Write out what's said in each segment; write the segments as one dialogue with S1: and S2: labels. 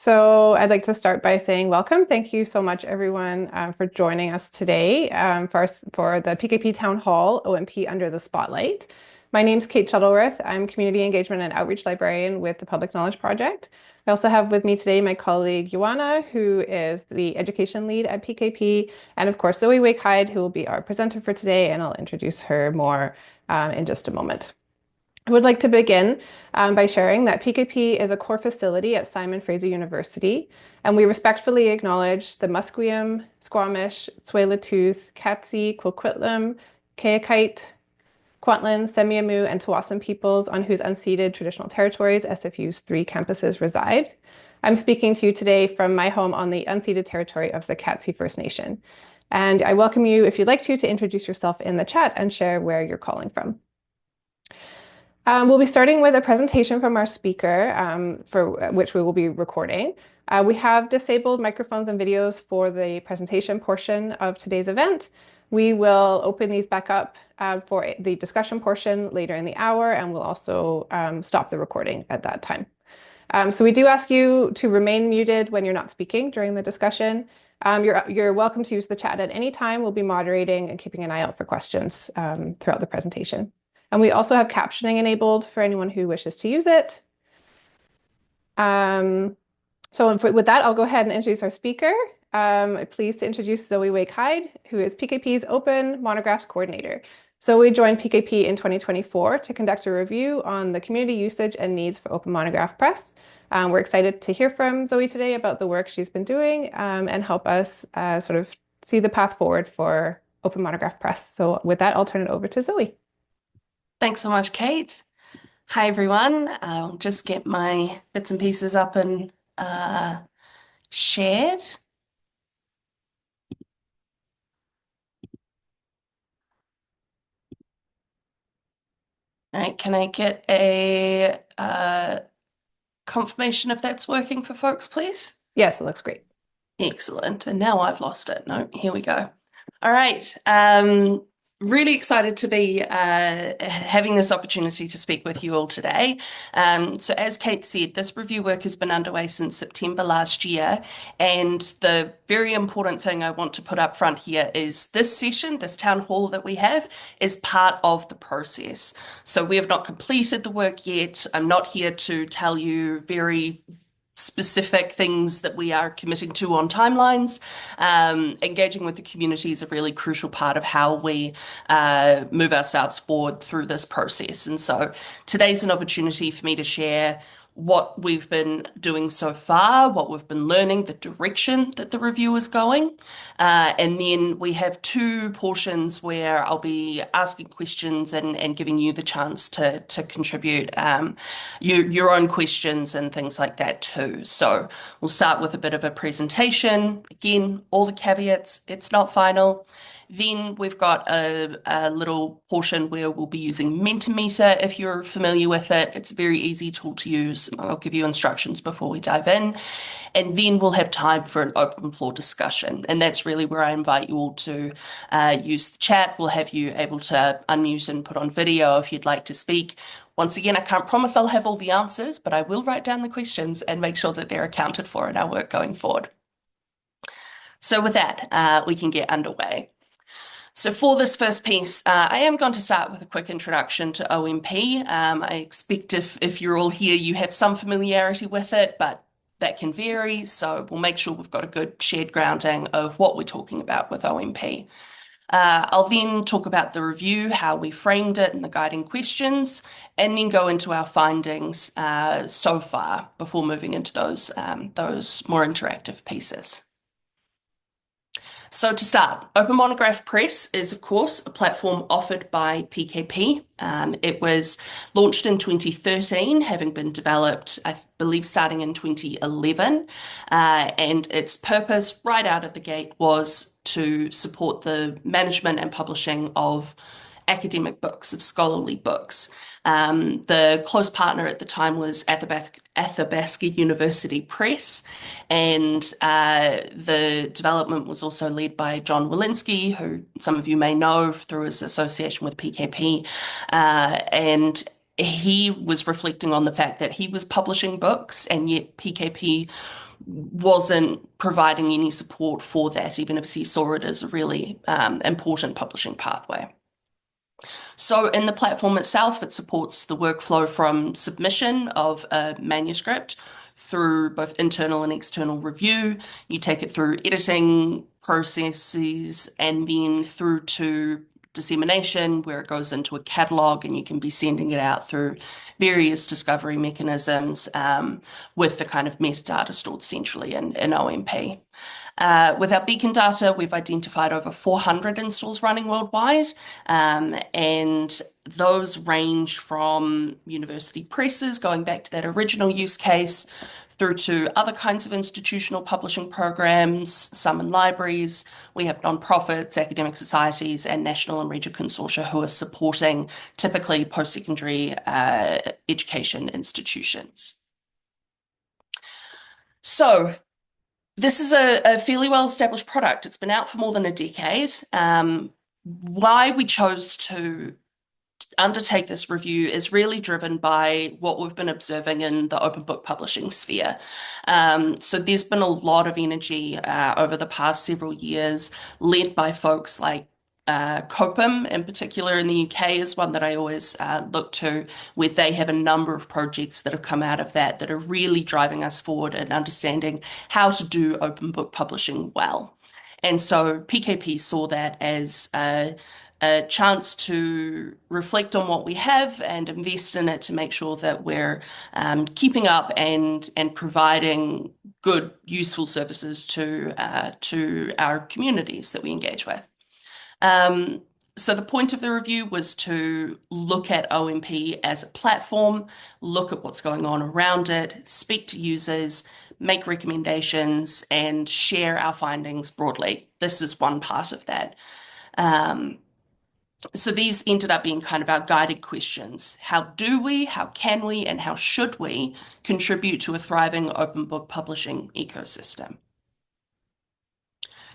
S1: So I'd like to start by saying welcome. Thank you so much, everyone, for joining us today for the PKP Town Hall OMP Under the Spotlight. My name's Kate Shuttleworth. I'm Community Engagement and Outreach Librarian with the Public Knowledge Project. I also have with me today my colleague, Joanna, who is the Education Lead at PKP, and of course, Zoe Wake Hyde, who will be our presenter for today, and I'll introduce her more in just a moment. I would like to begin by sharing that PKP is a core facility at Simon Fraser University, and we respectfully acknowledge the Musqueam, Squamish, Tsleil-Waututh, Katzie, Coquitlam, Kayakite, Kwantlen, Semiahmoo, and Tsawwassen peoples on whose unceded traditional territories SFU's 3 campuses reside. I'm speaking to you today from my home on the unceded territory of the Katzie First Nation. And I welcome you, if you'd like to introduce yourself in the chat and share where you're calling from. We'll be starting with a presentation from our speaker, for which we will be recording. We have disabled microphones and videos for the presentation portion of today's event. We will open these back up for the discussion portion later in the hour, and we'll also stop the recording at that time. So we do ask you to remain muted when you're not speaking during the discussion. You're welcome to use the chat at any time. We'll be moderating and keeping an eye out for questions throughout the presentation. And we also have captioning enabled for anyone who wishes to use it. With that, I'll go ahead and introduce our speaker. I'm pleased to introduce Zoe Wake Hyde, who is PKP's Open Monographs Coordinator. Zoe joined PKP in 2024 to conduct a review on the community usage and needs for Open Monograph Press. We're excited to hear from Zoe today about the work she's been doing and help us sort of see the path forward for Open Monograph Press. So with that, I'll turn it over to Zoe.
S2: Thanks so much, Kate. Hi, everyone. I'll just get my bits and pieces up and shared. All right, can I get a confirmation if that's working for folks, please?
S1: Yes, it looks great.
S2: Excellent. And now I've lost it. No, here we go. All right. Really excited to be having this opportunity to speak with you all today. So as Kate said, this review work has been underway since September last year. And the very important thing I want to put up front here is this session, this town hall that we have, is part of the process. So we have not completed the work yet. I'm not here to tell you very specific things that we are committing to on timelines. Engaging with the community is a really crucial part of how we move ourselves forward through this process. And so today's an opportunity for me to share what we've been doing so far, what we've been learning, the direction that the review is going. And then we have 2 portions where I'll be asking questions and giving you the chance to contribute your own questions and things like that too. So we'll start with a bit of a presentation. Again, all the caveats, it's not final. Then we've got a little portion where we'll be using Mentimeter if you're familiar with it. It's a very easy tool to use. I'll give you instructions before we dive in. And then we'll have time for an open floor discussion. And that's really where I invite you all to use the chat. We'll have you able to unmute and put on video if you'd like to speak. Once again, I can't promise I'll have all the answers, but I will write down the questions and make sure that they're accounted for in our work going forward. So with that, we can get underway. So for this first piece, I am going to start with a quick introduction to OMP. I expect if you're all here, you have some familiarity with it, but that can vary. So we'll make sure we've got a good shared grounding of what we're talking about with OMP. I'll then talk about the review, how we framed it and the guiding questions, and then go into our findings so far before moving into those more interactive pieces. So to start, Open Monograph Press is, of course, a platform offered by PKP. It was launched in 2013, having been developed, I believe, starting in 2011. And its purpose right out of the gate was to support the management and publishing of academic books, of scholarly books. The close partner at the time was Athabasca University Press, and the development was also led by John Walensky, who some of you may know through his association with PKP, and he was reflecting on the fact that he was publishing books and yet PKP wasn't providing any support for that, even if he saw it as a really important publishing pathway. So in the platform itself, it supports the workflow from submission of a manuscript through both internal and external review. You take it through editing processes and then through to dissemination, where it goes into a catalog and you can be sending it out through various discovery mechanisms with the kind of metadata stored centrally in OMP. With our beacon data, we've identified over 400 installs running worldwide, and those range from university presses, going back to that original use case, through to other kinds of institutional publishing programs, some in libraries. We have nonprofits, academic societies, and national and regional consortia who are supporting typically post-secondary education institutions. So this is a fairly well-established product. It's been out for more than a decade. Why we chose to undertake this review is really driven by what we've been observing in the open book publishing sphere. So there's been a lot of energy over the past several years, led by folks like COPIM in particular in the UK is one that I always look to, where they have a number of projects that have come out of that are really driving us forward and understanding how to do open book publishing well. And so PKP saw that as a chance to reflect on what we have and invest in it to make sure that we're keeping up and providing good, useful services to our communities that we engage with. So the point of the review was to look at OMP as a platform, look at what's going on around it, speak to users, make recommendations, and share our findings broadly. This is one part of that. So these ended up being kind of our guided questions. How do we, how can we, and how should we contribute to a thriving open book publishing ecosystem?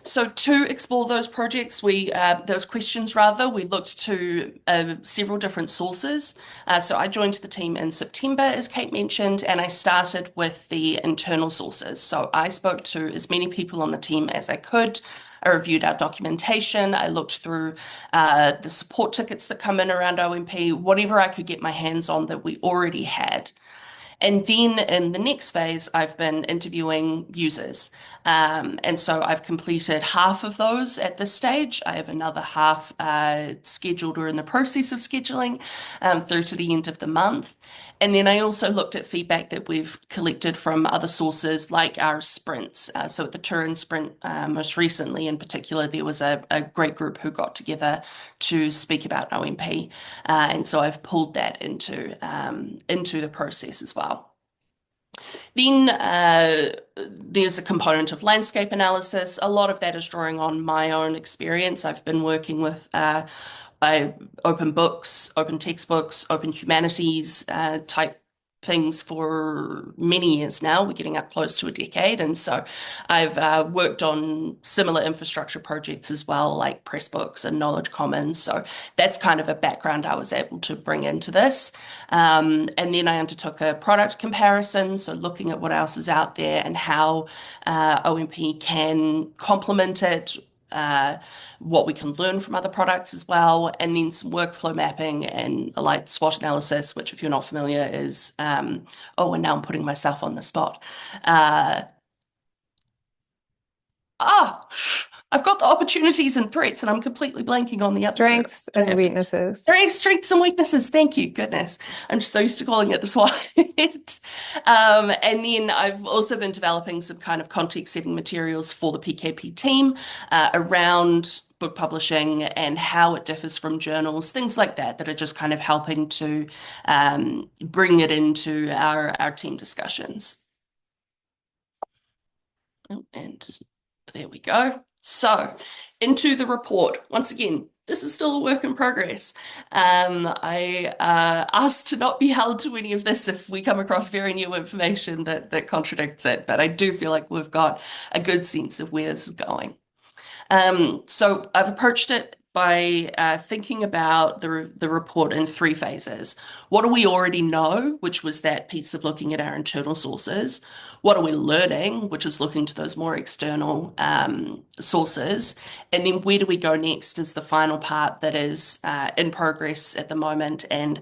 S2: So to explore those projects, those questions rather, we looked to several different sources. So I joined the team in September, as Kate mentioned, and I started with the internal sources. So I spoke to as many people on the team as I could. I reviewed our documentation. I looked through the support tickets that come in around OMP, whatever I could get my hands on that we already had. And then in the next phase, I've been interviewing users. And so I've completed half of those at this stage. I have another half scheduled or in the process of scheduling through to the end of the month. And then I also looked at feedback that we've collected from other sources like our sprints. So at the Turin sprint, most recently in particular, there was a great group who got together to speak about OMP. And so I've pulled that into the process as well. Then there's a component of landscape analysis. A lot of that is drawing on my own experience. I've been working with open books, open textbooks, open humanities type things for many years now. We're getting up close to a decade. And so I've worked on similar infrastructure projects as well, like Pressbooks and Knowledge Commons. So that's kind of a background I was able to bring into this. And then I undertook a product comparison. So looking at what else is out there and how OMP can complement it, what we can learn from other products as well, and then some workflow mapping and a light SWOT analysis, which if you're not familiar is, and now I'm putting myself on the spot. I've got the opportunities and threats and I'm completely blanking on the other
S1: Strengths and weaknesses.
S2: Strengths and weaknesses. Thank you. Goodness. I'm just so used to calling it the SWOT. And then I've also been developing some kind of context setting materials for the PKP team around book publishing and how it differs from journals, things like that are just kind of helping to bring it into our team discussions. Oh, and there we go. So into the report. Once again, this is still a work in progress. I asked to not be held to any of this if we come across very new information that contradicts it, but I do feel like we've got a good sense of where this is going. So I've approached it by thinking about the report in three phases. What do we already know, which was that piece of looking at our internal sources? What are we learning, which is looking to those more external sources? And then where do we go next is the final part that is in progress at the moment and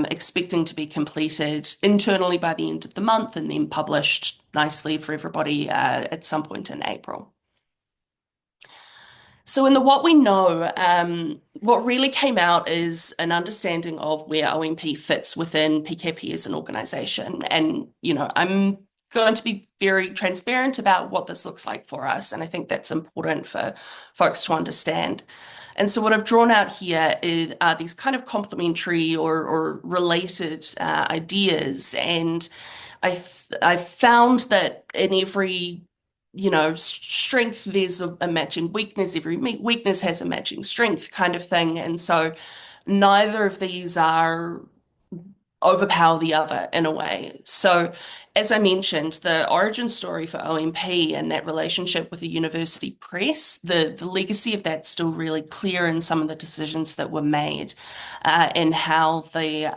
S2: expecting to be completed internally by the end of the month and then published nicely for everybody at some point in April. So in the what we know, what really came out is an understanding of where OMP fits within PKP as an organization. And, I'm going to be very transparent about what this looks like for us. And I think that's important for folks to understand. And so what I've drawn out here are these kind of complementary or related ideas. And I found that in every strength, there's a matching weakness. Every weakness has a matching strength kind of thing. And so neither of these are overpower the other in a way. So as I mentioned, the origin story for OMP and that relationship with the university press, the legacy of that's still really clear in some of the decisions that were made, and how the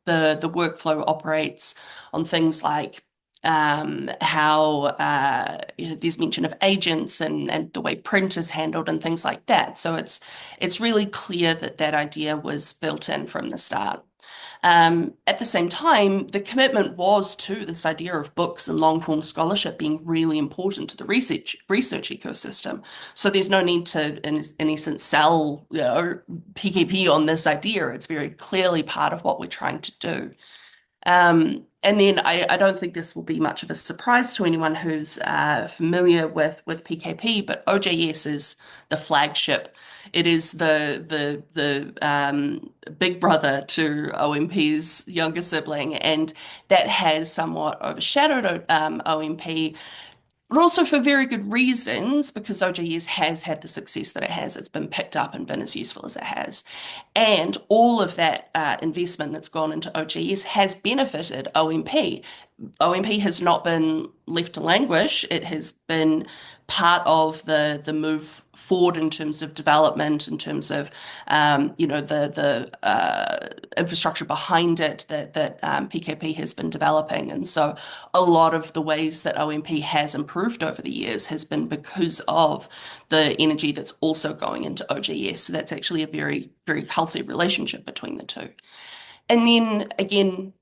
S2: workflow operates on things like how there's mention of agents and the way print is handled and things like that. So it's really clear that that idea was built in from the start. At the same time, the commitment was to this idea of books and long-form scholarship being really important to the research ecosystem. So there's no need to, in any sense, sell PKP on this idea. It's very clearly part of what we're trying to do. And then I don't think this will be much of a surprise to anyone who's familiar with PKP, but OJS is the flagship. It is the big brother to OMP's younger sibling, and that has somewhat overshadowed OMP, but also for very good reasons, because OJS has had the success that it has. It's been picked up and been as useful as it has. And all of that investment that's gone into OJS has benefited OMP. OMP has not been left to languish. It has been part of the move forward in terms of development, in terms of the infrastructure behind it that PKP has been developing. And so a lot of the ways that OMP has improved over the years has been because of the energy that's also going into OJS. So that's actually a very, very healthy relationship between the two. And then again,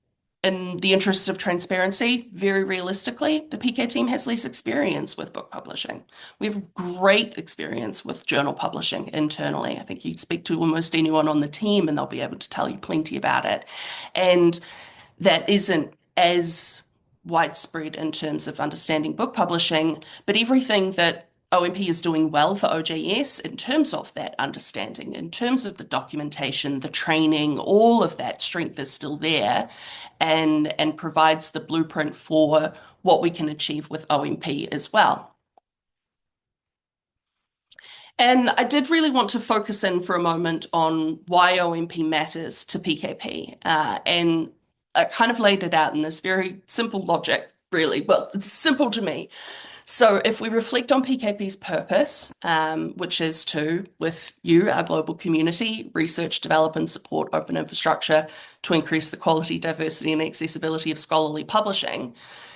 S2: in the interests of transparency, very realistically, the PK team has less experience with book publishing. We have great experience with journal publishing internally. I think you speak to almost anyone on the team and they'll be able to tell you plenty about it. And that isn't as widespread in terms of understanding book publishing, but everything that OMP is doing well for OJS in terms of that understanding, in terms of the documentation, the training, all of that strength is still there and provides the blueprint for what we can achieve with OMP as well. And I did really want to focus in for a moment on why OMP matters to PKP. And I kind of laid it out in this very simple logic, really. Well, it's simple to me. So if we reflect on PKP's purpose, which is to, with you, our global community, research, develop and support open infrastructure to increase the quality, diversity and accessibility of scholarly publishing,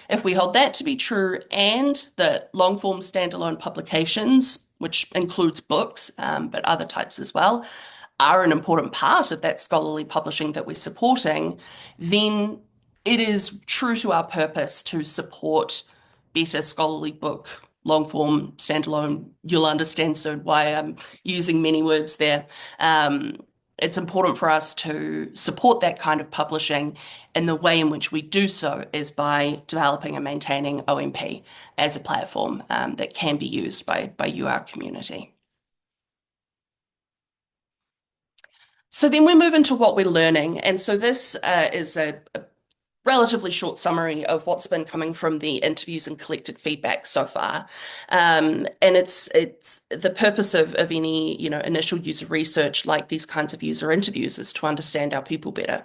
S2: if we hold that to be true and that long-form standalone publications, which includes books, but other types as well, are an important part of that scholarly publishing that we're supporting, then it is true to our purpose to support better scholarly book, long form, standalone. You'll understand soon why I'm using many words there. It's important for us to support that kind of publishing, and the way in which we do so is by developing and maintaining OMP as a platform that can be used by you, our community. So then we move into what we're learning. And so this is a relatively short summary of what's been coming from the interviews and collected feedback so far. And it's the purpose of any, initial user research like these kinds of user interviews is to understand our people better.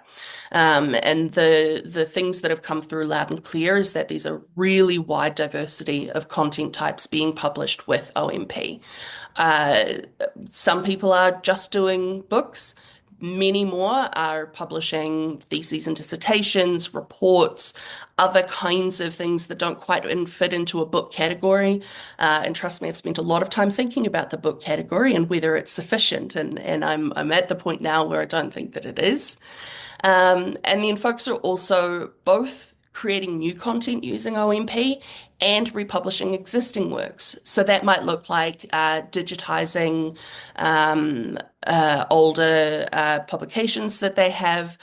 S2: And the things that have come through loud and clear is that there's a really wide diversity of content types being published with OMP. Some people are just doing books. Many more are publishing theses and dissertations, reports, other kinds of things that don't quite fit into a book category. And trust me, I've spent a lot of time thinking about the book category and whether it's sufficient. And I'm at the point now where I don't think that it is. And then folks are also both creating new content using OMP and republishing existing works. So that might look like digitizing older publications that they have,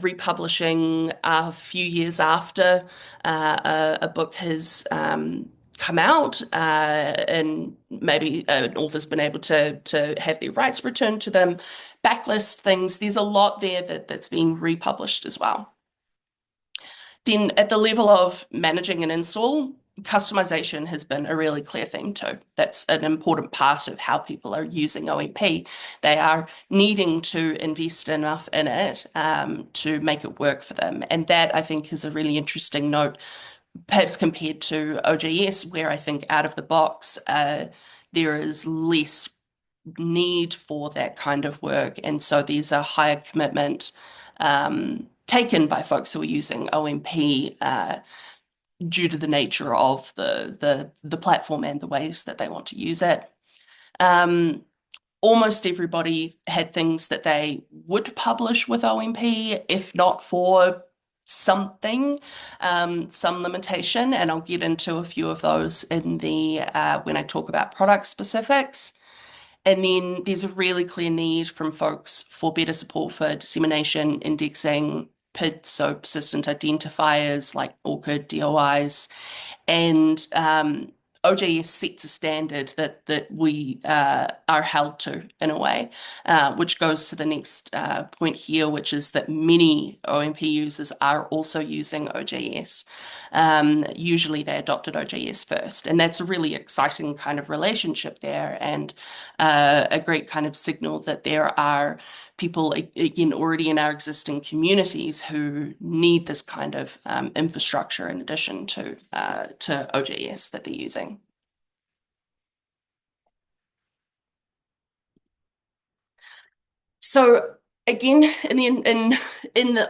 S2: republishing a few years after a book has come out, and maybe an author's been able to have their rights returned to them, backlist things. There's a lot there that's being republished as well. Then at the level of managing an install, customization has been a really clear theme too. That's an important part of how people are using OMP. They are needing to invest enough in it to make it work for them. And that, I think, is a really interesting note, perhaps compared to OJS, where I think out of the box, there is less need for that kind of work. And so there's a higher commitment taken by folks who are using OMP due to the nature of the platform and the ways that they want to use it. Almost everybody had things that they would publish with OMP, if not for something, some limitation, and I'll get into a few of those in the when I talk about product specifics. And then there's a really clear need from folks for better support for dissemination, indexing, PIDs, so persistent identifiers like ORCID, DOIs, and OJS sets a standard that we are held to in a way, which goes to the next point here, which is that many OMP users are also using OJS. Usually they adopted OJS first, and that's a really exciting kind of relationship there, and a great kind of signal that there are people, again, already in our existing communities who need this kind of infrastructure in addition to OJS that they're using. So again,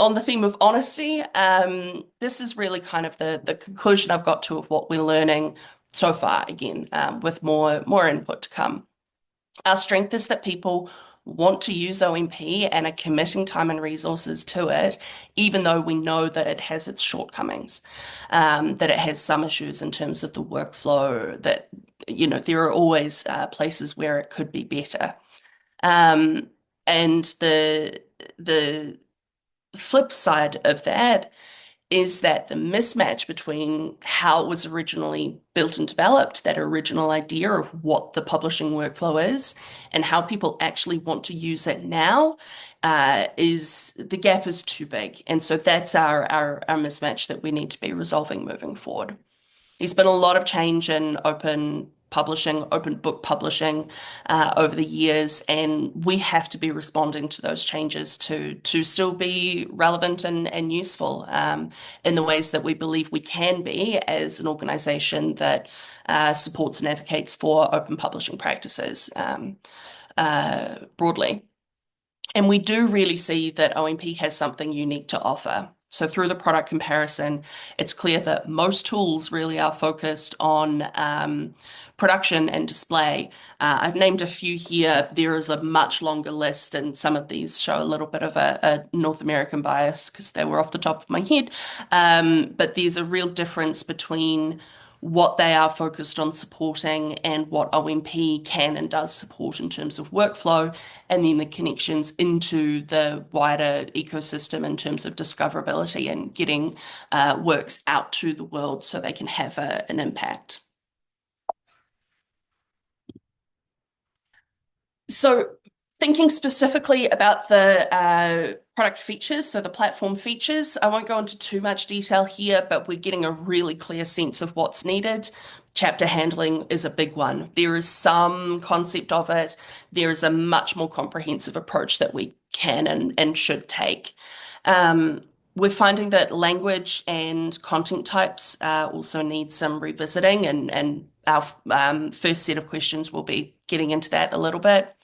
S2: on the theme of honesty, this is really kind of the conclusion I've got to of what we're learning so far. Again, with more input to come. Our strength is that people want to use OMP and are committing time and resources to it, even though we know that it has its shortcomings, that it has some issues in terms of the workflow, that, there are always places where it could be better. And the flip side of that is that the mismatch between how it was originally built and developed, that original idea of what the publishing workflow is, and how people actually want to use it now, is the gap is too big. And so that's our mismatch that we need to be resolving moving forward. There's been a lot of change in open publishing, open book publishing over the years, and we have to be responding to those changes to still be relevant and useful in the ways that we believe we can be as an organization that supports and advocates for open publishing practices broadly. And we do really see that OMP has something unique to offer. So through the product comparison, it's clear that most tools really are focused on production and display. I've named a few here. There is a much longer list, and some of these show a little bit of a North American bias because they were off the top of my head. But there's a real difference between what they are focused on supporting and what OMP can and does support in terms of workflow, and then the connections into the wider ecosystem in terms of discoverability and getting works out to the world so they can have an impact. So thinking specifically about the product features, so the platform features. I won't go into too much detail here, but we're getting a really clear sense of what's needed. Chapter handling is a big one. There is some concept of it. There is a much more comprehensive approach that we can and should take. We're finding that language and content types also need some revisiting, and our first set of questions will be getting into that a little bit.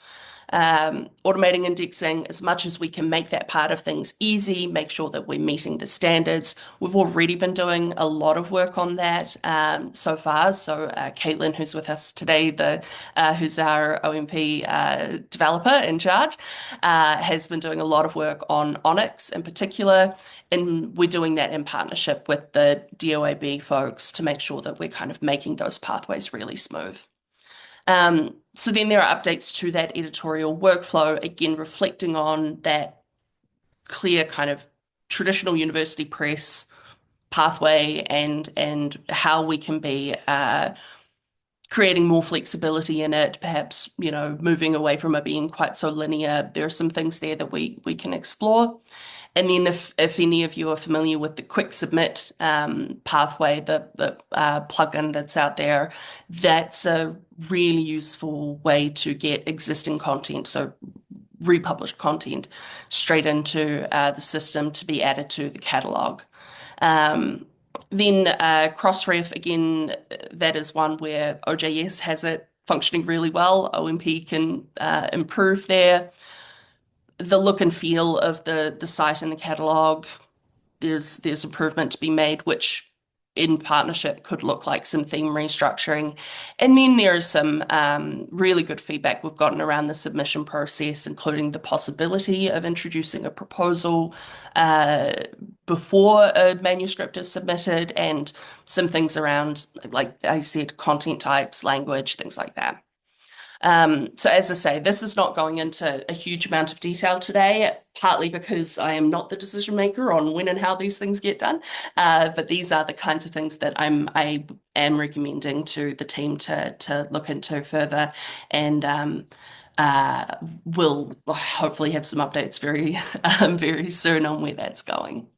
S2: Automating indexing as much as we can, make that part of things easy, make sure that we're meeting the standards. We've already been doing a lot of work on that so far. So Caitlin, who's with us today, who's our OMP developer in charge, has been doing a lot of work on Onyx in particular, and we're doing that in partnership with the DOAB folks to make sure that we're kind of making those pathways really smooth. So then there are updates to that editorial workflow, again, reflecting on that clear kind of traditional university press pathway and how we can be creating more flexibility in it, perhaps, moving away from it being quite so linear. There are some things there that we can explore. And then if any of you are familiar with the quick submit pathway, the plugin that's out there, that's a really useful way to get existing content, so republished content, straight into the system to be added to the catalog. Then Crossref, again, that is one where OJS has it functioning really well. OMP can improve there. The look and feel of the site and the catalog, there's improvement to be made, which in partnership could look like some theme restructuring. And then there is some really good feedback we've gotten around the submission process, including the possibility of introducing a proposal before a manuscript is submitted, and some things around, like I said, content types, language, things like that. So as I say, this is not going into a huge amount of detail today, partly because I am not the decision maker on when and how these things get done. But these are the kinds of things that I am recommending to the team to look into further, and we'll hopefully have some updates very very soon on where that's going.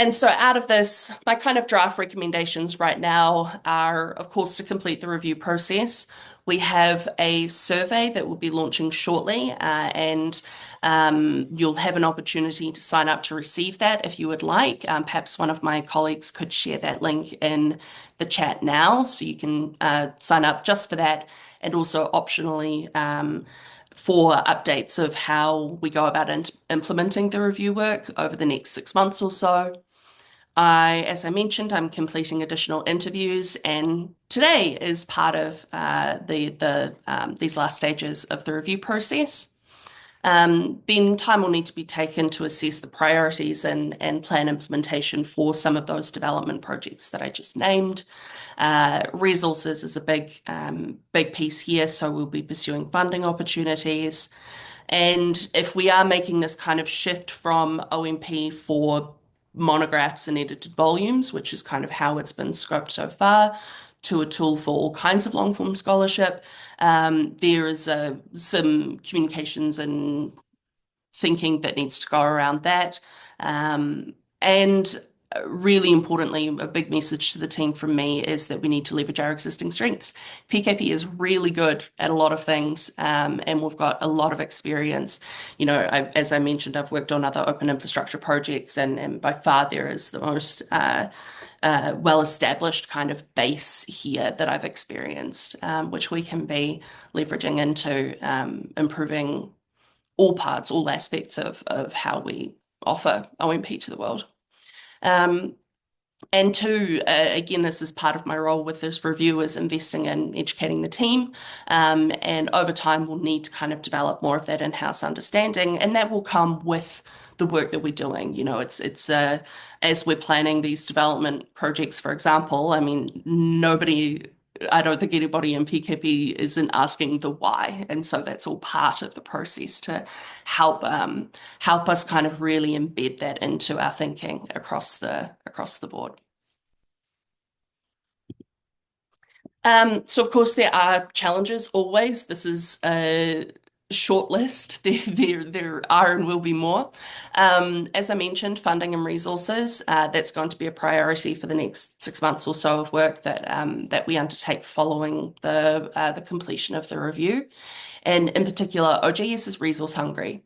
S2: And so out of this, my kind of draft recommendations right now are, of course, to complete the review process. We have a survey that will be launching shortly, and you'll have an opportunity to sign up to receive that if you would like. Perhaps one of my colleagues could share that link in the chat now, so you can sign up just for that, and also optionally for updates of how we go about implementing the review work over the next 6 months or so. As I mentioned, I'm completing additional interviews, and today is part of these last stages of the review process. Then time will need to be taken to assess the priorities and plan implementation for some of those development projects that I just named. Resources is a big piece here, so we'll be pursuing funding opportunities. And if we are making this kind of shift from OMP for monographs and edited volumes, which is kind of how it's been scoped so far, to a tool for all kinds of long-form scholarship, there is some communications and thinking that needs to go around that. And really importantly, a big message to the team from me is that we need to leverage our existing strengths. PKP is really good at a lot of things, and we've got a lot of experience. As I mentioned, I've worked on other open infrastructure projects, and by far there is the most well-established kind of base here that I've experienced, which we can be leveraging into improving all parts, all aspects of how we offer OMP to the world. And two, again, this is part of my role with this review, is investing in educating the team. And over time, we'll need to kind of develop more of that in-house understanding, and that will come with the work that we're doing. It's as we're planning these development projects, for example, I mean, I don't think anybody in PKP isn't asking the why. And so that's all part of the process to help us kind of really embed that into our thinking across the board. So of course there are challenges always. This is short list. There are and will be more. As I mentioned, funding and resources, that's going to be a priority for the next 6 months or so of work that we undertake following the completion of the review. And in particular, OJS is resource hungry.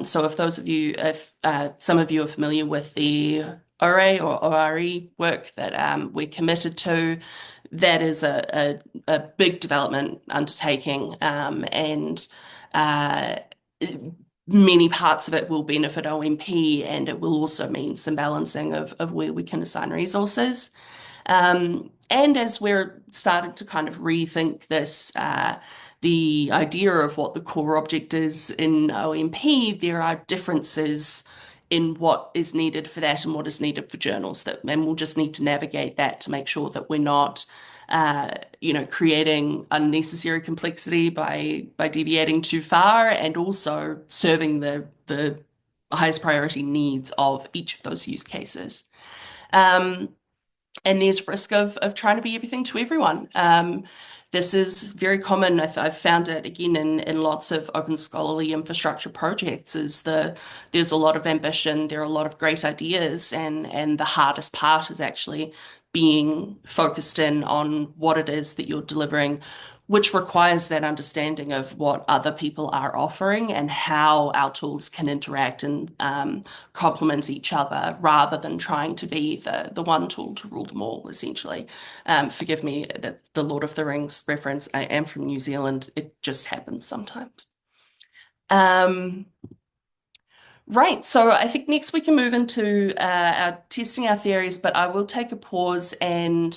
S2: So if some of you are familiar with the ORA or ORE work that we're committed to, that is a big development undertaking, and uh, many parts of it will benefit OMP, and it will also mean some balancing of where we can assign resources. And as we're starting to kind of rethink this, the idea of what the core object is in OMP, there are differences in what is needed for that and what is needed for journals, and we'll just need to navigate that to make sure that we're not creating unnecessary complexity by deviating too far, and also serving the highest priority needs of each of those use cases. And there's risk of trying to be everything to everyone. This is very common. I've found it again in lots of open scholarly infrastructure projects. There's a lot of ambition, there are a lot of great ideas, and the hardest part is actually being focused in on what it is that you're delivering, which requires that understanding of what other people are offering and how our tools can interact and complement each other, rather than trying to be the one tool to rule them all, essentially. Forgive me, the Lord of the Rings reference. I am from New Zealand. It just happens sometimes. Right, so I think next we can move into our testing our theories, but I will take a pause and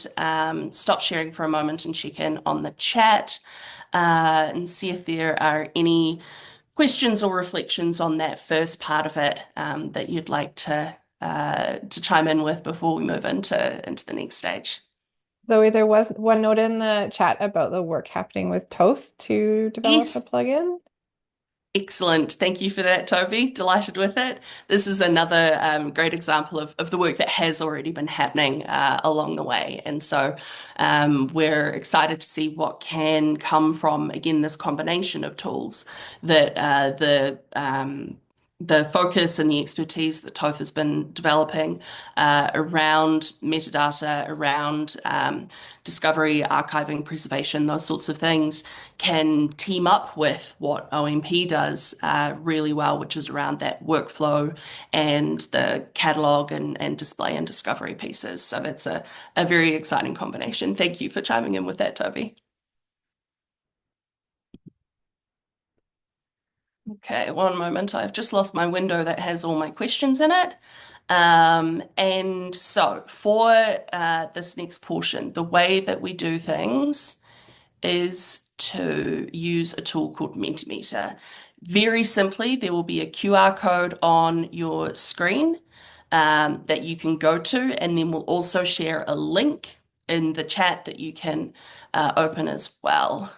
S2: stop sharing for a moment and check in on the chat and see if there are any questions or reflections on that first part of it that you'd like to chime in with before we move into the next stage.
S1: Zoe, there was one note in the chat about the work happening with Thoth to develop a
S2: Yes.
S1: plugin.
S2: Excellent. Thank you for that, Toby. Delighted with it. This is another great example of the work that has already been happening along the way. And so we're excited to see what can come from, again, this combination of tools that the focus and the expertise that Thoth has been developing around metadata, around discovery, archiving, preservation, those sorts of things, can team up with what OMP does really well, which is around that workflow and the catalog and display and discovery pieces. So that's a very exciting combination. Thank you for chiming in with that, Toby. Okay, one moment. I've just lost my window that has all my questions in it. And so for this next portion, the way that we do things is to use a tool called Mentimeter. Very simply, there will be a QR code on your screen that you can go to, and then we'll also share a link in the chat that you can open as well.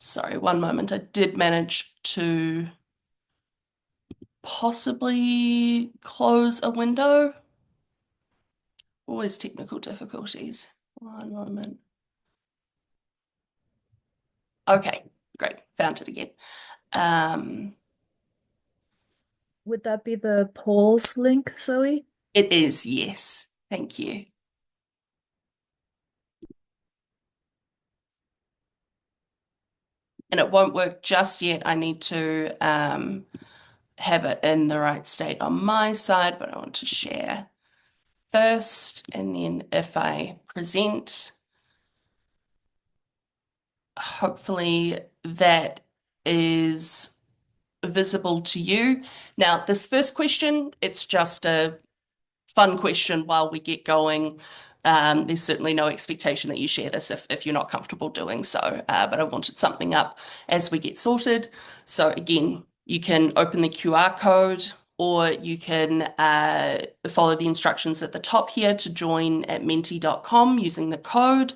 S2: Sorry, one moment. I did manage to possibly close a window. Always technical difficulties. One moment. Okay, great. Found it again.
S3: Would that be the polls link, Zoe?
S2: It is, yes. Thank you. And it won't work just yet. I need to have it in the right state on my side, but I want to share first. And then if I present, hopefully that is visible to you. Now, this first question, it's just a fun question while we get going. There's certainly no expectation that you share this if you're not comfortable doing so, but I wanted something up as we get sorted. So again, you can open the QR code, or you can follow the instructions at the top here to join at menti.com using the code,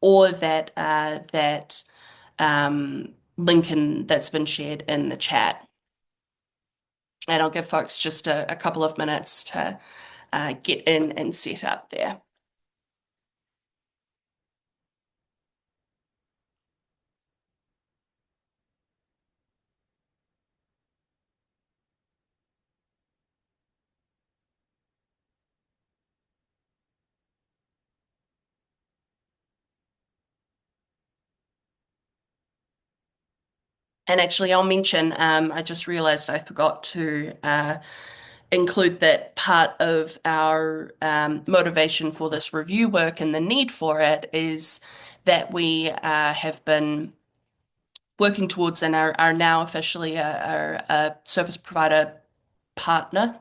S2: or that link that's been shared in the chat. And I'll give folks just a couple of minutes to get in and set up there. And actually, I'll mention, I just realized I forgot to include that part of our motivation for this review work and the need for it is that we have been working towards and are now officially a service provider partner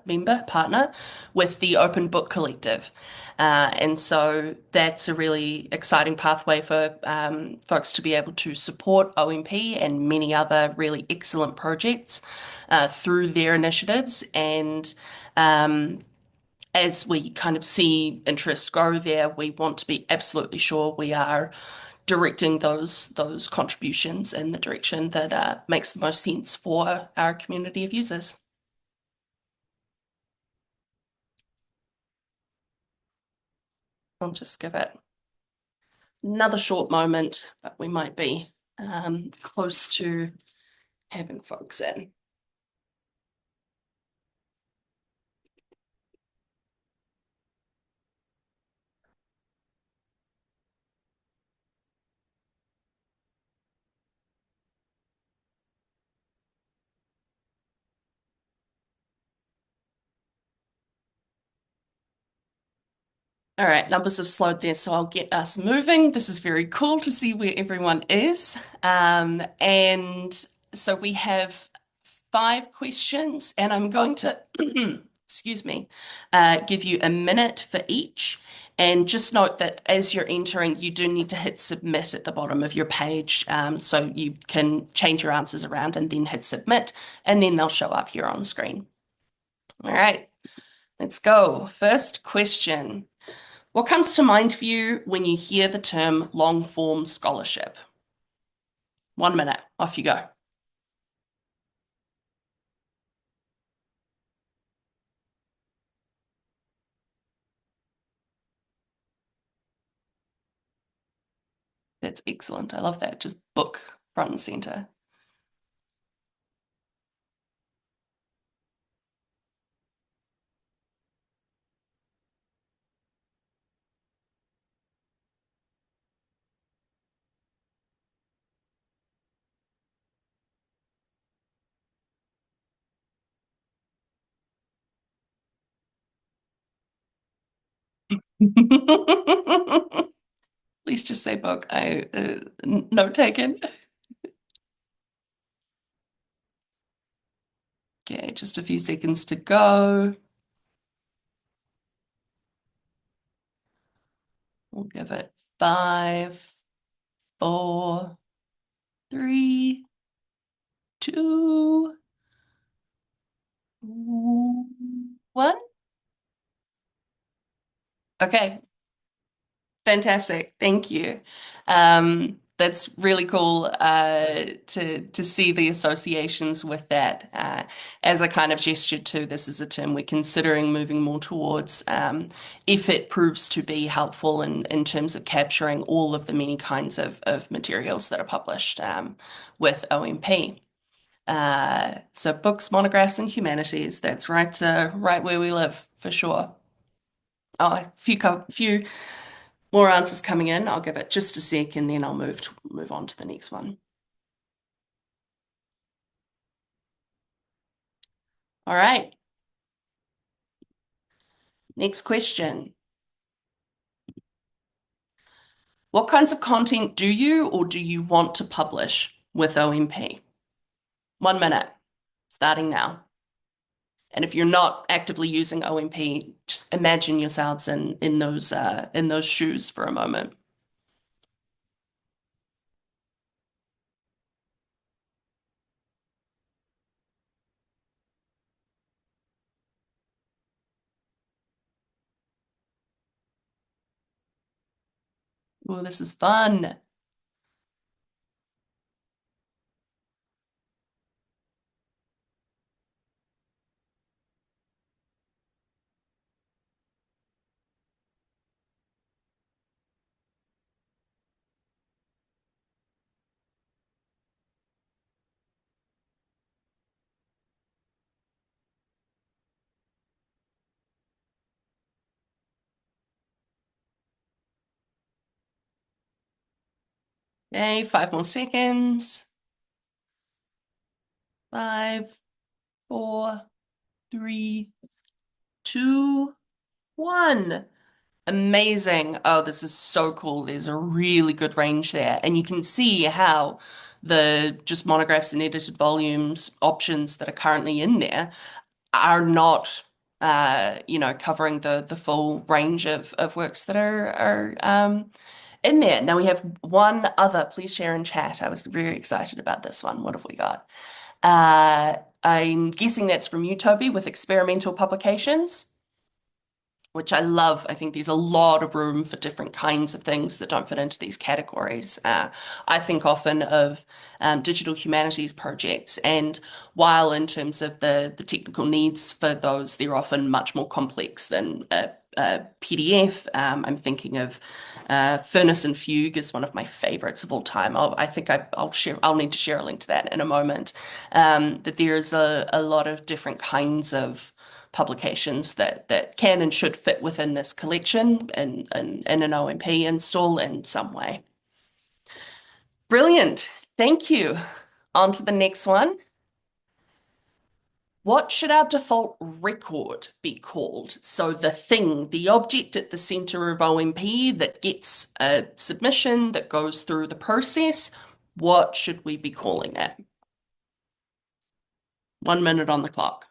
S2: with the Open Book Collective. And so that's a really exciting pathway for folks to be able to support OMP and many other really excellent projects through their initiatives. And as we kind of see interest grow there, we want to be absolutely sure we are directing those contributions in the direction that makes the most sense for our community of users. I'll just give it another short moment, but we might be close to having folks in. All right, numbers have slowed there, so I'll get us moving. This is very cool to see where everyone is. And so we have 5 questions, and I'm going to, excuse me, give you a minute for each. And just note that as you're entering, you do need to hit submit at the bottom of your page. So you can change your answers around and then hit submit, and then they'll show up here on screen. All right, let's go. First question. What comes to mind for you when you hear the term long-form scholarship? 1 minute, off you go. That's excellent. I love that. Just book front and center. Please just say book. Note taken. Okay, just a few seconds to go. We'll give it 5, 4, 3, 2, 1. Okay, fantastic. Thank you. That's really cool to see the associations with that. As a kind of gesture to this is a term we're considering moving more towards if it proves to be helpful in terms of capturing all of the many kinds of materials that are published with OMP. So books, monographs, and humanities, that's right where we live for sure. Oh, a few more answers coming in. I'll give it just a sec and then I'll move on to the next one. All right. Next question. What kinds of content do you or do you want to publish with OMP? 1 minute, starting now. And if you're not actively using OMP, just imagine yourselves in those shoes for a moment. Oh, this is fun. Okay, 5 more seconds. 5, 4, 3, 2, 1. Amazing. Oh, this is so cool. There's a really good range there. And you can see how the just monographs and edited volumes options that are currently in there are not covering the full range of works that are in there. Now we have one other. Please share in chat. I was very excited about this one. What have we got? I'm guessing that's from you, Toby, with experimental publications, which I love. I think there's a lot of room for different kinds of things that don't fit into these categories. I think often of digital humanities projects, and while in terms of the technical needs for those, they're often much more complex than a PDF. I'm thinking of Furnace and Fugue is one of my favorites of all time. I'll need to share a link to that in a moment. That there is a lot of different kinds of publications that can and should fit within this collection in an OMP install in some way. Brilliant. Thank you. On to the next one. What should our default record be called? So the thing, the object at the center of OMP that gets a submission, that goes through the process, what should we be calling it? 1 minute on the clock.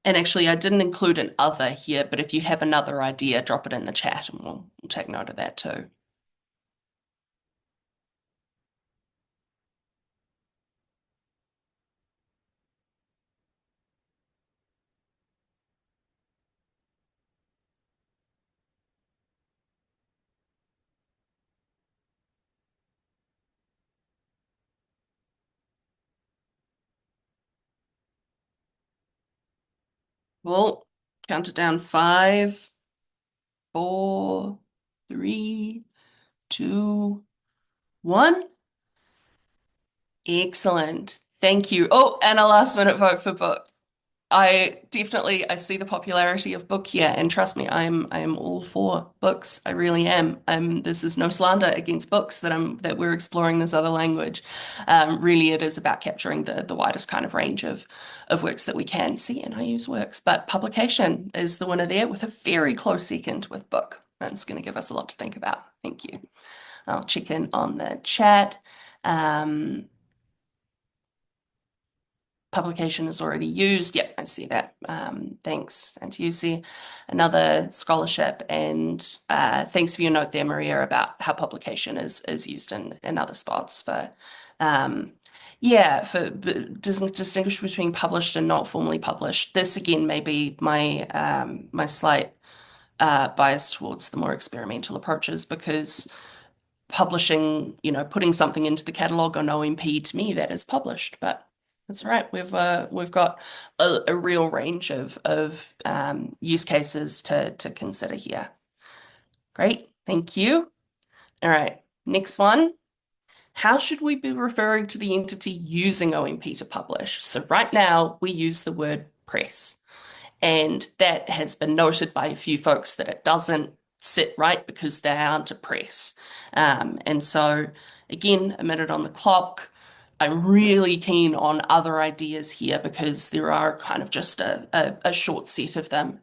S2: And actually, I didn't include an other here, but if you have another idea, drop it in the chat and we'll take note of that too. Well, count it down. 5, 4, 3, 2, 1. Excellent. Thank you. Oh, and a last minute vote for book. I see the popularity of book here, and trust me, I am all for books. I really am. This is no slander against books that we're exploring this other language. Really, it is about capturing the widest kind of range of works that we can see in our use works. But publication is the winner there, with a very close second with book. That's going to give us a lot to think about. Thank you. I'll check in on the chat. Publication is already used. Yep, I see that. Thanks, Antiusi. Another scholarship, and thanks for your note there, Maria, about how publication is used in other spots. For doesn't distinguish between published and not formally published. This again may be my slight bias towards the more experimental approaches, because publishing, putting something into the catalog on OMP, to me that is published, but that's right. We've got a real range of use cases to consider here. Great, thank you. All right, next one. How should we be referring to the entity using OMP to publish? So right now we use the word press, and that has been noted by a few folks that it doesn't sit right because they aren't a press. And so again, a minute on the clock. I'm really keen on other ideas here, because there are kind of just a short set of them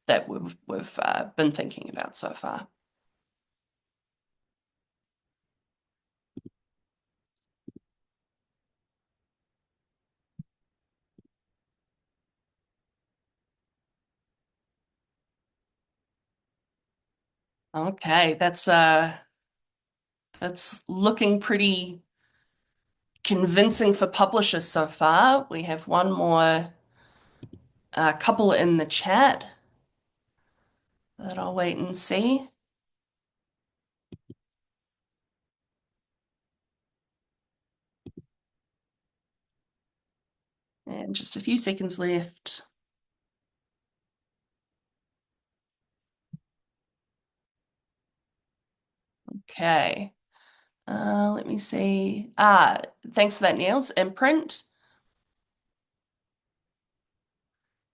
S2: that we've been thinking about so far. Okay, that's looking pretty convincing for publishers so far. We have one more couple in the chat that I'll wait and see. And just a few seconds left. Okay. Let me see. Thanks for that, Niels. Imprint.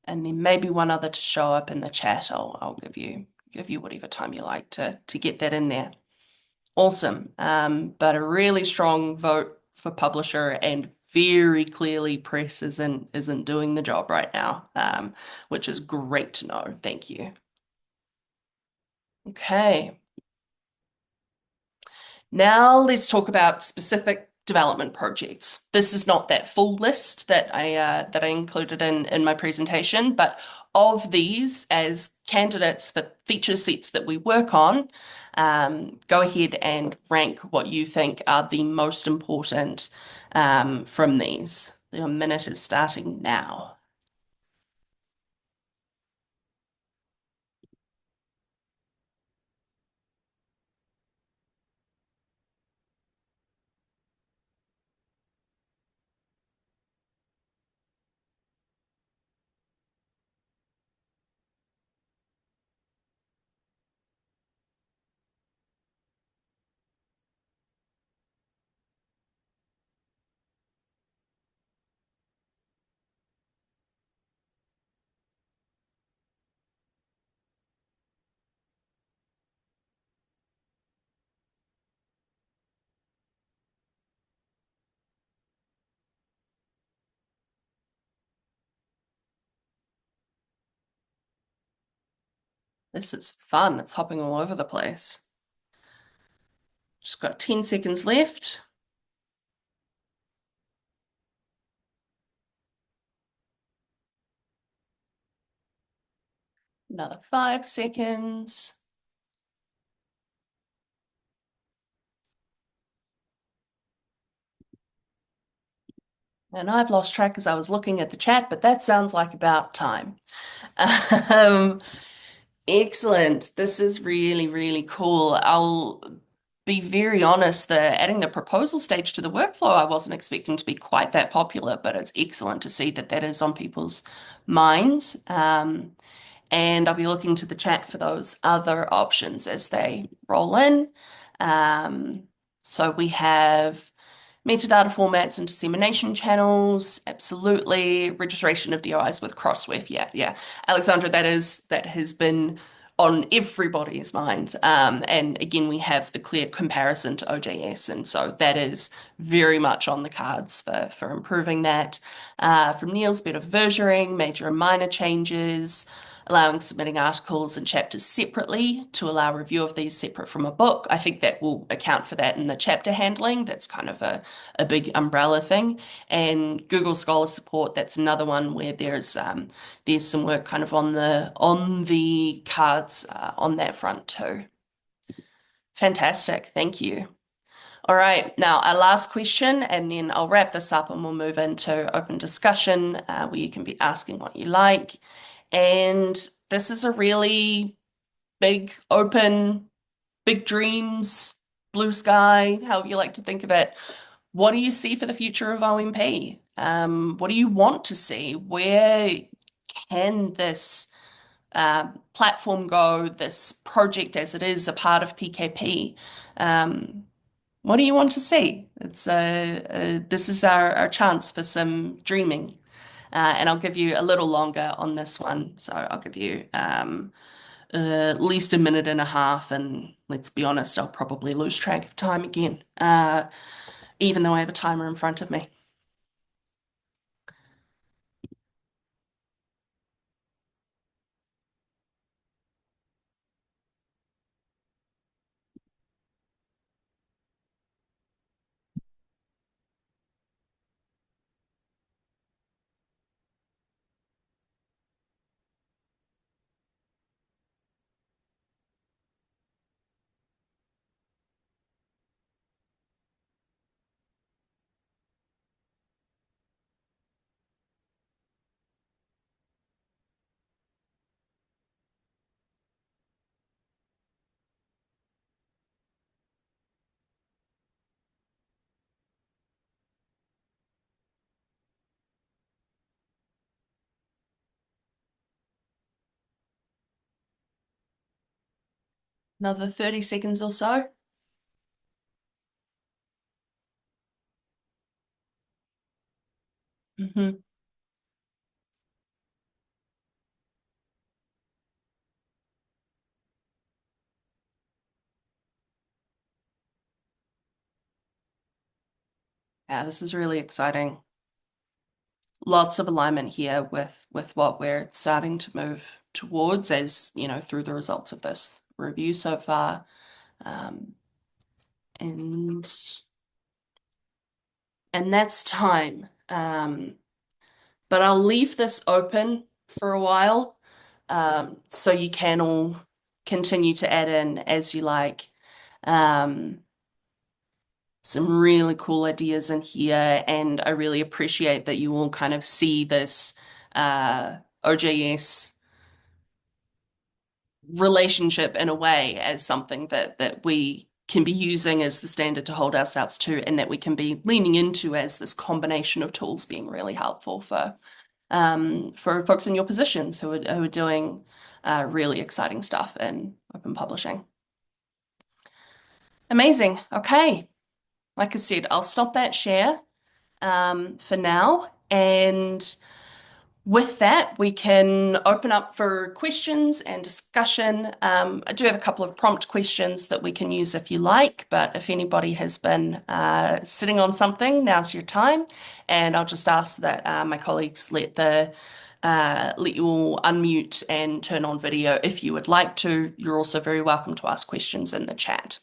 S2: And then maybe one other to show up in the chat. I'll give you whatever time you like to get that in there. Awesome. But a really strong vote for publisher, and very clearly press isn't doing the job right now, which is great to know. Thank you. Okay. Now let's talk about specific development projects. This is not that full list that I included in my presentation, but of these as candidates for feature sets that we work on, go ahead and rank what you think are the most important from these. Your minute is starting now. This is fun. It's hopping all over the place. Just got 10 seconds left. Another 5 seconds. And I've lost track as I was looking at the chat, but that sounds like about time. Um, Excellent. This is really, really cool. I'll be very honest, adding the proposal stage to the workflow, I wasn't expecting to be quite that popular, but it's excellent to see that that is on people's minds. And I'll be looking to the chat for those other options as they roll in. So we have metadata formats and dissemination channels, absolutely. Registration of DOIs with Crossref, yeah. Alexandra, that has been on everybody's minds. And again, we have the clear comparison to OJS, and so that is very much on the cards for improving that. From Neil's, bit of versioning, major and minor changes, allowing submitting articles and chapters separately to allow review of these separate from a book. I think that will account for that in the chapter handling. That's kind of a big umbrella thing. And Google Scholar support, that's another one where there's some work kind of on the cards on that front too. Fantastic, thank you. All right, now our last question, and then I'll wrap this up and we'll move into open discussion where you can be asking what you like. And this is a really big, open, big dreams, blue sky, however you like to think of it. What do you see for the future of OMP? What do you want to see? Where can this platform go, this project as it is a part of PKP? What do you want to see? This is our chance for some dreaming. And I'll give you a little longer on this one. So I'll give you at least a minute and a half. And let's be honest, I'll probably lose track of time again, even though I have a timer in front of me. Another 30 seconds or so. Mhm. Yeah, this is really exciting. Lots of alignment here with what we're starting to move towards, as you know, through the results of this review so far. Um, and that's time. But I'll leave this open for a while, so you can all continue to add in as you like. Um, some really cool ideas in here, and I really appreciate that you all kind of see this OJS relationship in a way as something that we can be using as the standard to hold ourselves to, and that we can be leaning into as this combination of tools being really helpful for folks in your positions who are doing really exciting stuff in open publishing. Amazing. Okay. Like I said, I'll stop that share for now. And with that, we can open up for questions and discussion. I do have a couple of prompt questions that we can use if you like, but if anybody has been sitting on something, now's your time. And I'll just ask that my colleagues let you all unmute and turn on video if you would like to. You're also very welcome to ask questions in the chat.